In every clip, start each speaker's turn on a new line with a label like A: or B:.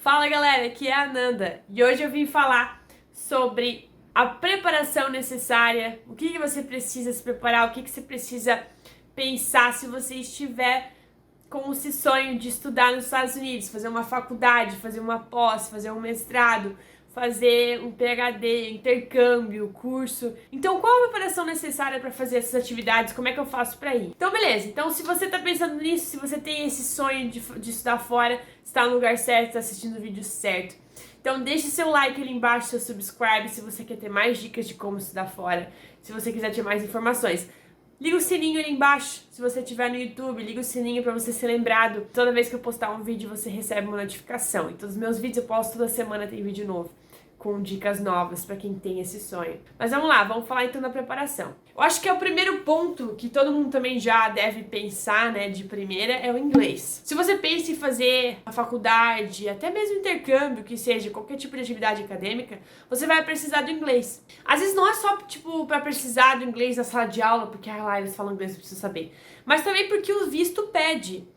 A: Fala galera, aqui é a Ananda e hoje eu vim falar sobre a preparação necessária, o que você precisa se preparar, o que você precisa pensar se você estiver com esse sonho de estudar nos Estados Unidos, fazer uma faculdade, fazer uma pós, fazer um mestrado, fazer um PhD, intercâmbio, curso. Então, qual a preparação necessária para fazer essas atividades? Como é que eu faço para ir? Então, beleza. Então, se você tá pensando nisso, se você tem esse sonho de estudar fora, está no lugar certo, está assistindo o vídeo certo. Então, deixe seu like ali embaixo, seu subscribe, se você quer ter mais dicas de como estudar fora, se você quiser ter mais informações. Liga o sininho ali embaixo, se você estiver no YouTube, liga o sininho para você ser lembrado. Toda vez que eu postar um vídeo, você recebe uma notificação. E todos os meus vídeos eu posto toda semana, tem vídeo novo, com dicas novas para quem tem esse sonho. Mas vamos lá, vamos falar então da preparação. Eu acho que é o primeiro ponto que todo mundo também já deve pensar, né, de primeira, é o inglês. Se você pensa em fazer a faculdade, até mesmo intercâmbio, que seja qualquer tipo de atividade acadêmica, você vai precisar do inglês. Às vezes não é só, tipo, para precisar do inglês na sala de aula, porque lá eles falam inglês, eu preciso saber. Mas também porque o visto pede.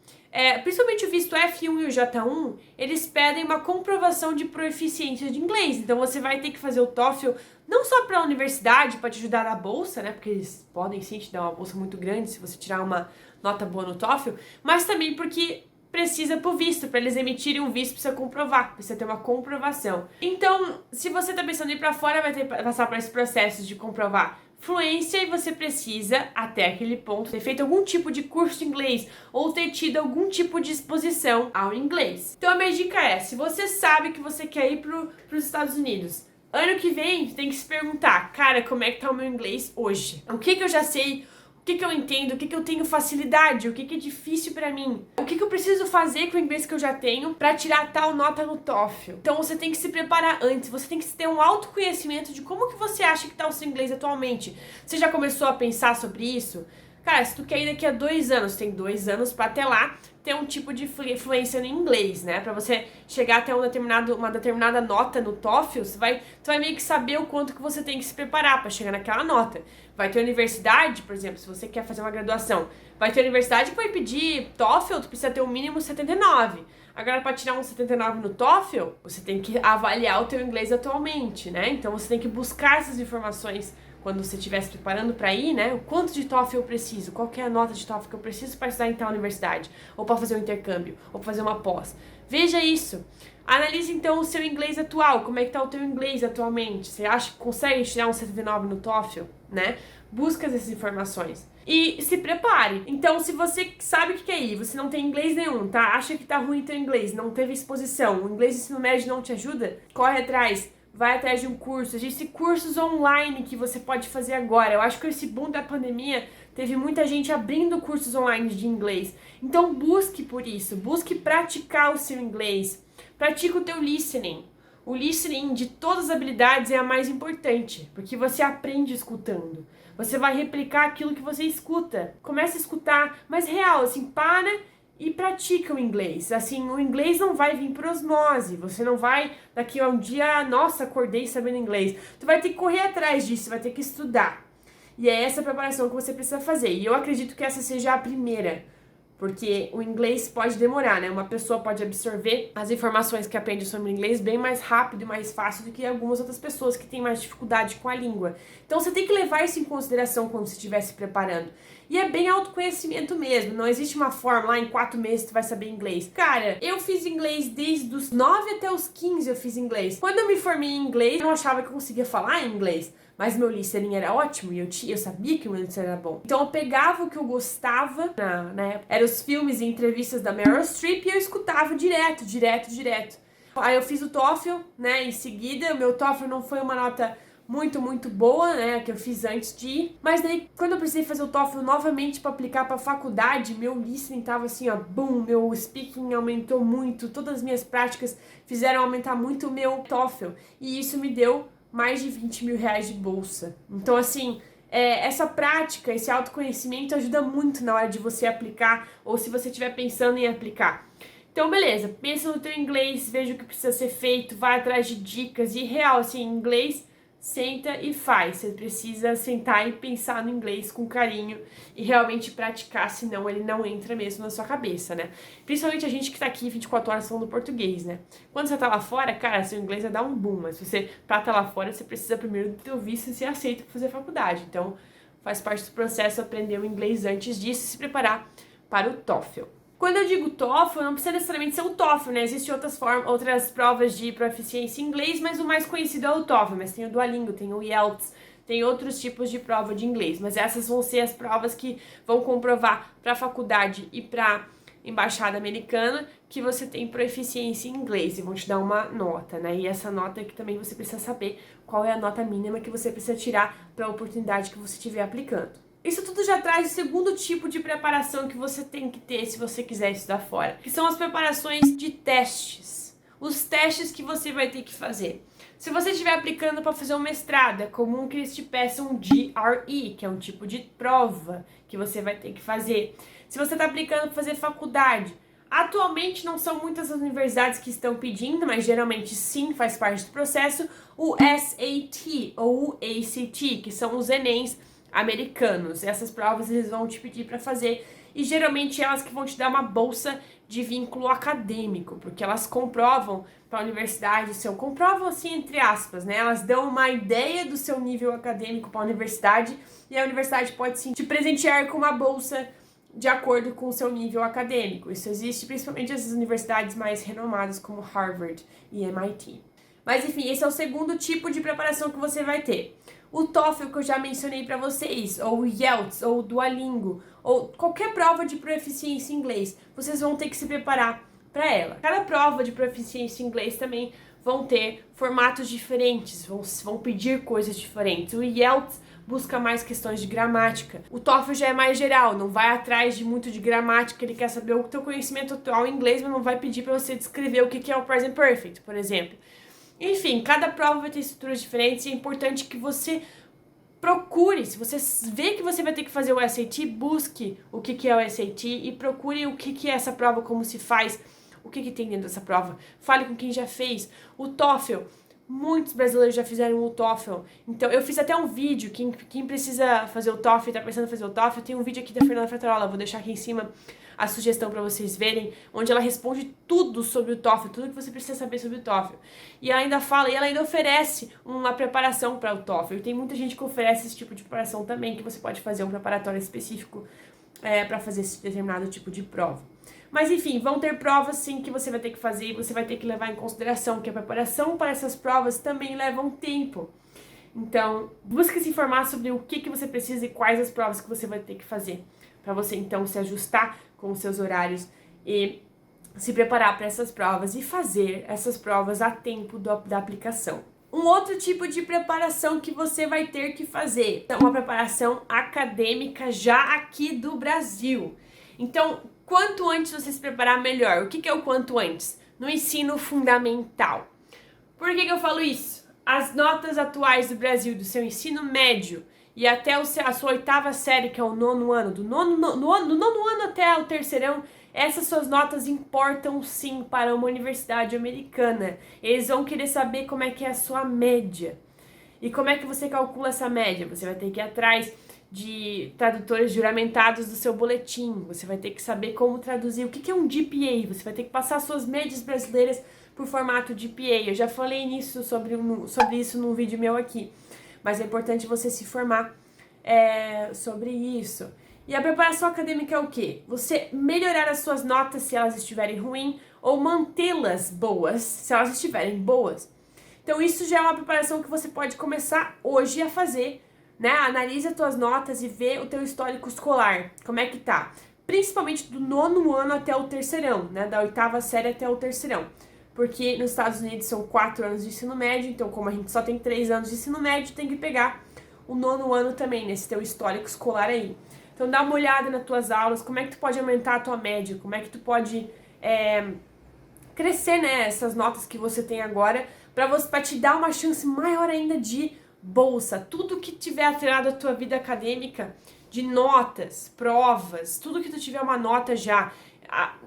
A: Principalmente o visto F1 e o J1, eles pedem uma comprovação de proficiência de inglês. Então você vai ter que fazer o TOEFL não só para a universidade, para te ajudar na bolsa, né? Porque eles podem sim te dar uma bolsa muito grande se você tirar uma nota boa no TOEFL, mas também porque precisa pro visto, para eles emitirem um visto, precisa comprovar, precisa ter uma comprovação. Então, se você tá pensando em ir para fora, vai ter que passar por esse processo de comprovar fluência e você precisa, até aquele ponto, ter feito algum tipo de curso de inglês ou ter tido algum tipo de exposição ao inglês. Então a minha dica é, se você sabe que você quer ir pros Estados Unidos, ano que vem, tem que se perguntar, cara, como é que tá o meu inglês hoje? O que eu já sei? O que eu entendo, o que eu tenho facilidade, o que é difícil pra mim, o que eu preciso fazer com o inglês que eu já tenho pra tirar tal nota no TOEFL. Então você tem que se preparar antes, você tem que ter um autoconhecimento de como que você acha que tá o seu inglês atualmente. Você já começou a pensar sobre isso? Cara, se tu quer ir daqui a 2 anos, tem 2 anos pra até lá ter um tipo de fluência em inglês, né? Pra você chegar até uma determinada nota no TOEFL, tu vai meio que saber o quanto que você tem que se preparar pra chegar naquela nota. Vai ter universidade, por exemplo, se você quer fazer uma graduação, vai ter universidade que vai pedir TOEFL, tu precisa ter o mínimo 79. Agora, para tirar um 79 no TOEFL, você tem que avaliar o teu inglês atualmente, né? Então, você tem que buscar essas informações quando você estiver se preparando para ir, né? O quanto de TOEFL eu preciso, qual que é a nota de TOEFL que eu preciso para estudar em tal universidade, ou para fazer um intercâmbio, ou para fazer uma pós. Veja isso. Analise então o seu inglês atual, como é que tá o teu inglês atualmente. Você acha que consegue tirar um 79 no TOEFL, né? Busca essas informações. E se prepare. Então, se você sabe o que quer ir, você não tem inglês nenhum, tá? Acha que tá ruim teu inglês, não teve exposição, o inglês do ensino médio não te ajuda, corre atrás. Vai atrás de um curso. Existem cursos online que você pode fazer agora. Eu acho que esse boom da pandemia teve muita gente abrindo cursos online de inglês. Então busque por isso. Busque praticar o seu inglês. Pratique o teu listening. O listening de todas as habilidades é a mais importante, porque você aprende escutando. Você vai replicar aquilo que você escuta. Comece a escutar, mas real, assim, para e pratica o inglês. Assim, o inglês não vai vir por osmose. Você não vai, daqui a um dia, nossa, acordei sabendo inglês. Tu vai ter que correr atrás disso, vai ter que estudar. E é essa a preparação que você precisa fazer. E eu acredito que essa seja a primeira. Porque o inglês pode demorar, né? Uma pessoa pode absorver as informações que aprende sobre o inglês bem mais rápido e mais fácil do que algumas outras pessoas que têm mais dificuldade com a língua. Então você tem que levar isso em consideração quando você estiver se preparando. E é bem autoconhecimento mesmo. Não existe uma forma lá em 4 meses tu vai saber inglês. Cara, eu fiz inglês desde os 9 até os 15 eu fiz inglês. Quando eu me formei em inglês, eu não achava que eu conseguia falar em inglês. Mas meu listening era ótimo e eu sabia que o meu listening era bom. Então eu pegava o que eu gostava na época. Eram os filmes e entrevistas da Meryl Streep e eu escutava direto. Aí eu fiz o TOEFL, né, em seguida. O meu TOEFL não foi uma nota muito boa, né, que eu fiz antes de ir. Mas daí, quando eu precisei fazer o TOEFL novamente para aplicar para faculdade, meu listening tava assim, ó, boom, meu speaking aumentou muito. Todas as minhas práticas fizeram aumentar muito o meu TOEFL. E isso me deu mais de 20 mil reais de bolsa. Então, assim, essa prática, esse autoconhecimento ajuda muito na hora de você aplicar ou se você estiver pensando em aplicar. Então, beleza, pensa no teu inglês, veja o que precisa ser feito, vai atrás de dicas e real, assim, inglês senta e faz. Você precisa sentar e pensar no inglês com carinho e realmente praticar, senão ele não entra mesmo na sua cabeça, né? Principalmente a gente que tá aqui 24 horas falando português, né? Quando você tá lá fora, cara, seu inglês vai dar um boom, mas se você pra estar lá fora, você precisa primeiro do teu visto e ser aceito pra fazer faculdade. Então, faz parte do processo aprender o inglês antes disso e se preparar para o TOEFL. Quando eu digo TOEFL, não precisa necessariamente ser o TOEFL, né? Existem outras provas de proficiência em inglês, mas o mais conhecido é o TOEFL. Mas tem o Duolingo, tem o IELTS, tem outros tipos de prova de inglês. Mas essas vão ser as provas que vão comprovar para a faculdade e para embaixada americana que você tem proficiência em inglês e vão te dar uma nota, né? E essa nota é que também você precisa saber qual é a nota mínima que você precisa tirar para a oportunidade que você estiver aplicando. Isso tudo já traz o segundo tipo de preparação que você tem que ter se você quiser estudar fora, que são as preparações de testes. Os testes que você vai ter que fazer. Se você estiver aplicando para fazer um mestrado, é comum que eles te peçam um GRE, que é um tipo de prova que você vai ter que fazer. Se você está aplicando para fazer faculdade, atualmente não são muitas as universidades que estão pedindo, mas geralmente sim, faz parte do processo, o SAT ou o ACT, que são os Enems americanos. Essas provas eles vão te pedir para fazer e geralmente elas que vão te dar uma bolsa de vínculo acadêmico, porque elas comprovam para a universidade, comprovam assim entre aspas, né? Elas dão uma ideia do seu nível acadêmico para a universidade e a universidade pode sim te presentear com uma bolsa de acordo com o seu nível acadêmico. Isso existe principalmente nas universidades mais renomadas como Harvard e MIT. Mas enfim, esse é o segundo tipo de preparação que você vai ter. O TOEFL que eu já mencionei para vocês, ou o IELTS, ou o Duolingo, ou qualquer prova de proficiência em inglês, vocês vão ter que se preparar para ela. Cada prova de proficiência em inglês também vão ter formatos diferentes, vão pedir coisas diferentes. O IELTS busca mais questões de gramática. O TOEFL já é mais geral, não vai atrás de muito de gramática, ele quer saber o teu conhecimento atual em inglês, mas não vai pedir para você descrever o que é o present perfect, por exemplo. Enfim, cada prova vai ter estruturas diferentes e é importante que você procure, se você vê que você vai ter que fazer o SAT, busque o que é o SAT e procure o que é essa prova, como se faz, o que tem dentro dessa prova. Fale com quem já fez. O TOEFL, muitos brasileiros já fizeram o TOEFL. Então, eu fiz até um vídeo, quem precisa fazer o TOEFL e tá pensando em fazer o TOEFL, tem um vídeo aqui da Fernanda Frattarola, vou deixar aqui em cima a sugestão para vocês verem, onde ela responde tudo sobre o TOEFL, tudo que você precisa saber sobre o TOEFL. E ela ainda fala, e ela ainda oferece uma preparação para o TOEFL. E tem muita gente que oferece esse tipo de preparação também, que você pode fazer um preparatório específico para fazer esse determinado tipo de prova. Mas enfim, vão ter provas sim que você vai ter que fazer e você vai ter que levar em consideração que a preparação para essas provas também leva um tempo. Então, busque se informar sobre o que você precisa e quais as provas que você vai ter que fazer, para você então se ajustar com os seus horários e se preparar para essas provas e fazer essas provas a tempo da aplicação. Um outro tipo de preparação que você vai ter que fazer é uma preparação acadêmica já aqui do Brasil. Então, quanto antes você se preparar, melhor. O que é o quanto antes? No ensino fundamental. Por que eu falo isso? As notas atuais do Brasil, do seu ensino médio e até a sua oitava série, que é o nono ano, do nono ano até o terceirão, essas suas notas importam sim para uma universidade americana. Eles vão querer saber como é que é a sua média. E como é que você calcula essa média? Você vai ter que ir atrás de tradutores juramentados do seu boletim. Você vai ter que saber como traduzir. O que é um GPA? Você vai ter que passar suas médias brasileiras por formato GPA. Eu já falei nisso sobre isso num vídeo meu aqui. Mas é importante você se formar sobre isso. E a preparação acadêmica é o quê? Você melhorar as suas notas se elas estiverem ruins ou mantê-las boas se elas estiverem boas. Então isso já é uma preparação que você pode começar hoje a fazer, né? Analise as tuas notas e vê o teu histórico escolar, como é que tá. Principalmente do nono ano até o terceirão, né? Da oitava série até o terceirão. Porque nos Estados Unidos são 4 anos de ensino médio, então como a gente só tem 3 anos de ensino médio, tem que pegar o nono ano também, nesse teu histórico escolar aí. Então dá uma olhada nas tuas aulas, como é que tu pode aumentar a tua média, como é que tu pode crescer, né, essas notas que você tem agora, para te dar uma chance maior ainda de bolsa. Tudo que tiver atrelado à tua vida acadêmica, de notas, provas, tudo que tu tiver uma nota já,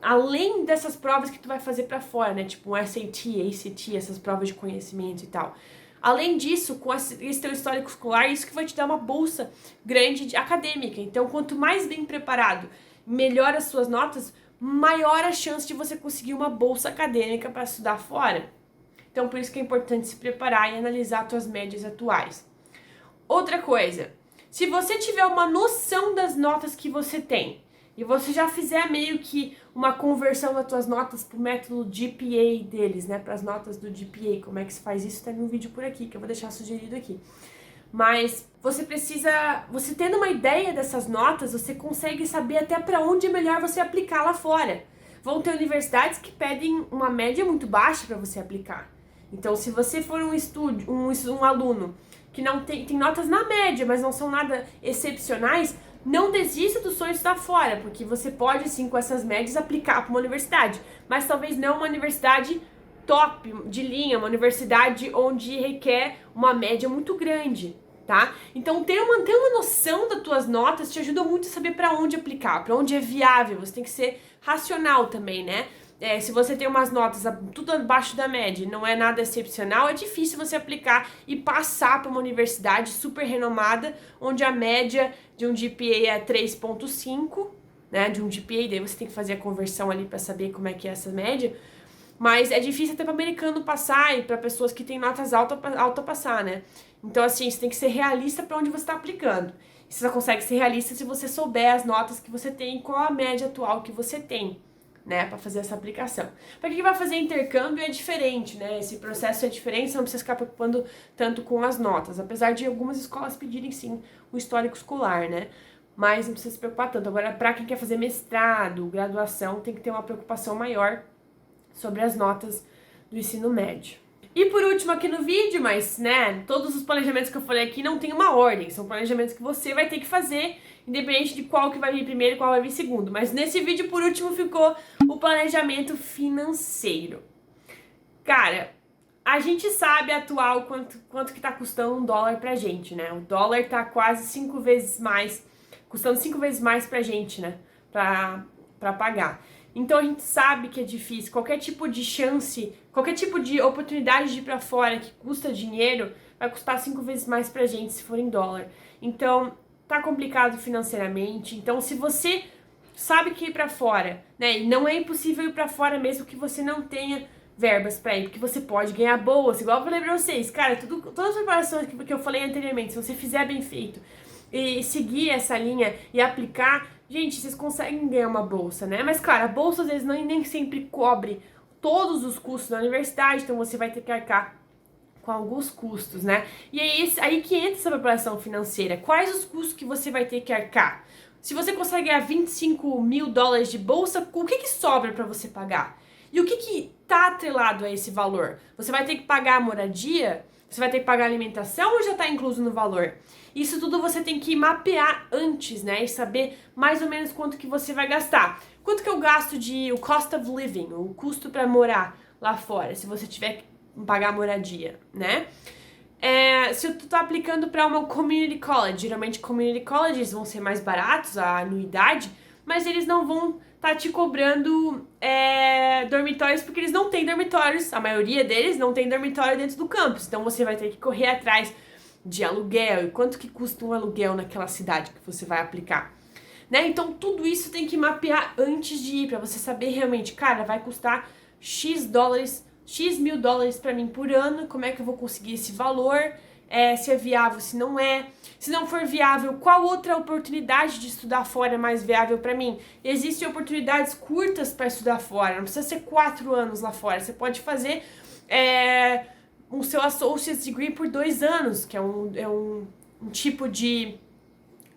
A: além dessas provas que tu vai fazer para fora, né, tipo um SAT, ACT, essas provas de conhecimento e tal. Além disso, com esse teu histórico escolar, isso que vai te dar uma bolsa grande acadêmica. Então, quanto mais bem preparado, melhor as suas notas, maior a chance de você conseguir uma bolsa acadêmica para estudar fora. Então, por isso que é importante se preparar e analisar as tuas médias atuais. Outra coisa, se você tiver uma noção das notas que você tem, e você já fizer meio que uma conversão das tuas notas pro método GPA deles, né, para as notas do GPA, como é que se faz isso, tá no vídeo por aqui, que eu vou deixar sugerido aqui. Mas você tendo uma ideia dessas notas, você consegue saber até para onde é melhor você aplicar lá fora. Vão ter universidades que pedem uma média muito baixa para você aplicar. Então, se você for um aluno que não tem notas na média, mas não são nada excepcionais, não desista do sonho de estudar fora, porque você pode, sim, com essas médias, aplicar para uma universidade, mas talvez não uma universidade top de linha, uma universidade onde requer uma média muito grande, tá? Então, ter uma noção das tuas notas te ajuda muito a saber para onde aplicar, para onde é viável. Você tem que ser racional também, né? Se você tem umas notas tudo abaixo da média e não é nada excepcional, é difícil você aplicar e passar para uma universidade super renomada, onde a média de um GPA é 3,5, né? De um GPA, daí você tem que fazer a conversão ali para saber como é que é essa média. Mas é difícil até para americano passar e para pessoas que têm notas altas passar, né? Então, assim, você tem que ser realista para onde você está aplicando. E você só consegue ser realista se você souber as notas que você tem e qual a média atual que você tem, né, para fazer essa aplicação. Para quem vai fazer intercâmbio é diferente, né? Esse processo é diferente, você não precisa ficar preocupando tanto com as notas, apesar de algumas escolas pedirem sim o histórico escolar, né? Mas não precisa se preocupar tanto. Agora, para quem quer fazer mestrado, graduação, tem que ter uma preocupação maior sobre as notas do ensino médio. E por último aqui no vídeo, mas, né, todos os planejamentos que eu falei aqui não tem uma ordem, são planejamentos que você vai ter que fazer, independente de qual que vai vir primeiro e qual vai vir segundo. Mas nesse vídeo, por último, ficou o planejamento financeiro. Cara, a gente sabe atual quanto que tá custando um dólar pra gente, né? O dólar tá quase 5 vezes mais, custando 5 vezes mais pra gente, né, pra pagar. Então a gente sabe que é difícil, qualquer tipo de chance, qualquer tipo de oportunidade de ir pra fora que custa dinheiro, vai custar 5 vezes mais pra gente se for em dólar. Então, tá complicado financeiramente. Então, se você sabe que ir pra fora, né, e não é impossível ir pra fora mesmo que você não tenha verbas pra ir, porque você pode ganhar bolsa, igual eu falei pra vocês, cara, todas as preparações que eu falei anteriormente, se você fizer bem feito e seguir essa linha e aplicar, gente, vocês conseguem ganhar uma bolsa, né? Mas, claro, a bolsa às vezes nem sempre cobre todos os custos da universidade, então você vai ter que arcar com alguns custos, né? E é aí que entra essa preparação financeira. Quais os custos que você vai ter que arcar? Se você consegue ganhar 25 mil dólares de bolsa, o que sobra para você pagar? E o que tá atrelado a esse valor? Você vai ter que pagar a moradia? Você vai ter que pagar a alimentação ou já tá incluso no valor? Isso tudo você tem que mapear antes, né? E saber mais ou menos quanto que você vai gastar. Quanto que eu gasto o cost of living, o custo para morar lá fora, se você tiver que pagar a moradia, né? Se tu tá aplicando para uma community college, geralmente community colleges vão ser mais baratos, a anuidade, mas eles não vão tá te cobrando dormitórios, porque eles não têm dormitórios, a maioria deles não tem dormitório dentro do campus, então você vai ter que correr atrás de aluguel, e quanto que custa um aluguel naquela cidade que você vai aplicar, né? Então tudo isso tem que mapear antes de ir, pra você saber realmente, cara, vai custar X mil dólares pra mim por ano, como é que eu vou conseguir esse valor, se é viável, se não é. Se não for viável, qual outra oportunidade de estudar fora é mais viável para mim? Existem oportunidades curtas para estudar fora, não precisa ser 4 anos lá fora. Você pode fazer o seu Associate's Degree por 2 anos, que é um tipo de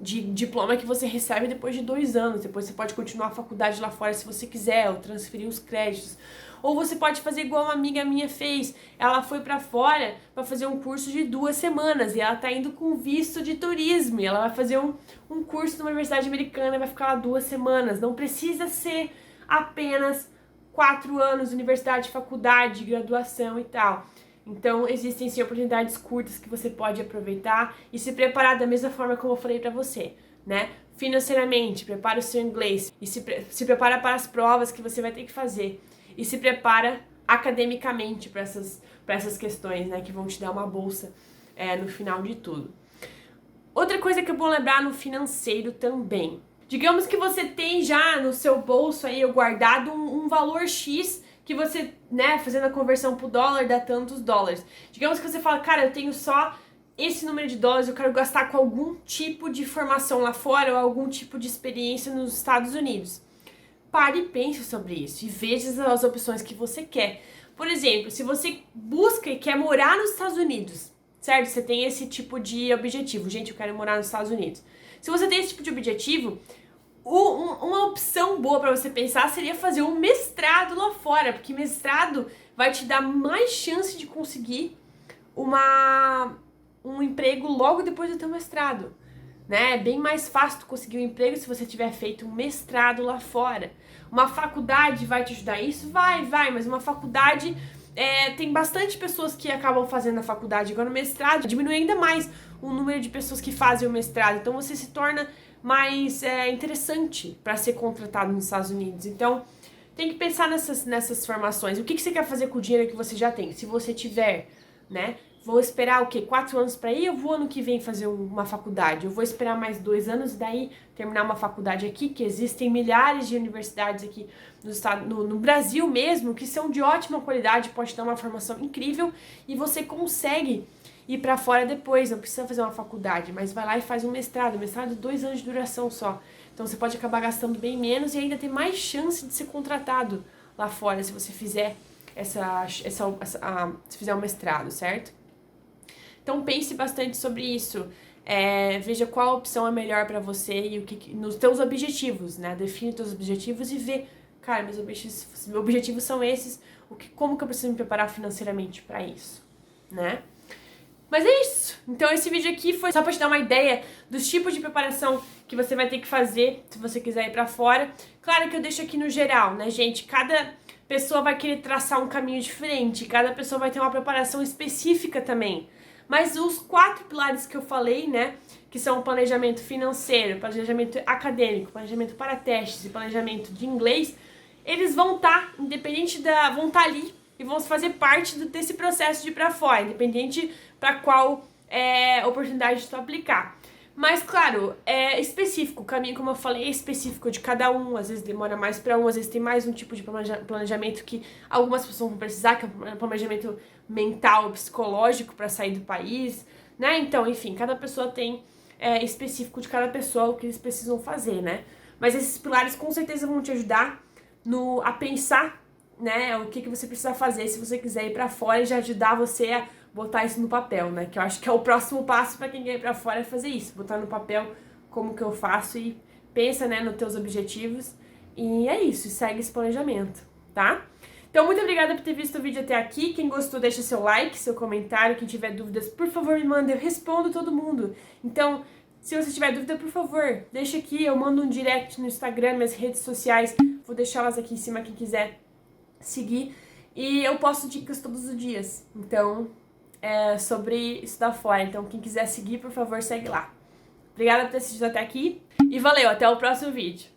A: diploma que você recebe depois de 2 anos. Depois você pode continuar a faculdade lá fora se você quiser, ou transferir os créditos. Ou você pode fazer igual uma amiga minha fez. Ela foi pra fora para fazer um curso de 2 semanas e ela tá indo com visto de turismo. E ela vai fazer um curso numa universidade americana e vai ficar lá 2 semanas. Não precisa ser apenas 4 anos, universidade, faculdade, graduação e tal. Então, existem sim oportunidades curtas que você pode aproveitar e se preparar da mesma forma como eu falei pra você, né? Financeiramente, prepara o seu inglês e se prepara para as provas que você vai ter que fazer. E se prepara academicamente para essas questões, né, que vão te dar uma bolsa no final de tudo. Outra coisa que é bom lembrar no financeiro também. Digamos que você tem já no seu bolso aí guardado um valor X que você, né, fazendo a conversão pro dólar, dá tantos dólares. Digamos que você fala, cara, eu tenho só esse número de dólares, eu quero gastar com algum tipo de formação lá fora ou algum tipo de experiência nos Estados Unidos. Pare e pense sobre isso e veja as opções que você quer. Por exemplo, se você busca e quer morar nos Estados Unidos, certo? Você tem esse tipo de objetivo. Gente, eu quero morar nos Estados Unidos. Se você tem esse tipo de objetivo, uma opção boa para você pensar seria fazer um mestrado lá fora, porque mestrado vai te dar mais chance de conseguir um emprego logo depois do teu mestrado, né? É bem mais fácil tu conseguir um emprego se você tiver feito um mestrado lá fora. Uma faculdade vai te ajudar isso? Vai, mas uma faculdade... tem bastante pessoas que acabam fazendo a faculdade. Agora, o mestrado diminui ainda mais o número de pessoas que fazem o mestrado. Então, você se torna mais interessante para ser contratado nos Estados Unidos. Então, tem que pensar nessas formações. O que você quer fazer com o dinheiro que você já tem? Se você tiver, né? Vou esperar o quê? 4 anos para ir? Eu vou ano que vem fazer uma faculdade. Eu vou esperar mais 2 anos e daí terminar uma faculdade aqui, que existem milhares de universidades aqui no Brasil mesmo, que são de ótima qualidade, pode dar uma formação incrível e você consegue ir para fora depois, não precisa fazer uma faculdade, mas vai lá e faz um mestrado. Mestrado de 2 anos de duração só. Então você pode acabar gastando bem menos e ainda ter mais chance de ser contratado lá fora se você fizer se fizer um mestrado, certo? Então pense bastante sobre isso, veja qual opção é melhor para você e nos teus objetivos, né? Define os teus objetivos e vê, cara, meus objetivos são esses, como que eu preciso me preparar financeiramente para isso, né? Mas é isso. Então esse vídeo aqui foi só para te dar uma ideia dos tipos de preparação que você vai ter que fazer se você quiser ir para fora. Claro que eu deixo aqui no geral, né, gente? Cada pessoa vai querer traçar um caminho diferente, cada pessoa vai ter uma preparação específica também. Mas os 4 pilares que eu falei, né, que são o planejamento financeiro, planejamento acadêmico, planejamento para testes e planejamento de inglês, eles vão estar, vão estar ali e vão fazer parte desse processo de ir para fora, independente para qual oportunidade tu aplicar. Mas, claro, é específico, o caminho, como eu falei, é específico de cada um, às vezes demora mais para um, às vezes tem mais um tipo de planejamento que algumas pessoas vão precisar, que é um planejamento mental, psicológico para sair do país, né? Então, enfim, cada pessoa tem específico de cada pessoa o que eles precisam fazer, né? Mas esses pilares com certeza vão te ajudar a pensar, né, o que você precisa fazer se você quiser ir para fora e já ajudar você a botar isso no papel, né? Que eu acho que é o próximo passo para quem quer ir para fora é fazer isso, botar no papel como que eu faço e pensa, né, nos teus objetivos e é isso, segue esse planejamento, tá? Então, muito obrigada por ter visto o vídeo até aqui. Quem gostou, deixa seu like, seu comentário. Quem tiver dúvidas, por favor, me manda. Eu respondo todo mundo. Então, se você tiver dúvida, por favor, deixa aqui. Eu mando um direct no Instagram, minhas redes sociais. Vou deixá-las aqui em cima, quem quiser seguir. E eu posto dicas todos os dias. Então, sobre estudar fora. Então, quem quiser seguir, por favor, segue lá. Obrigada por ter assistido até aqui. E valeu, até o próximo vídeo.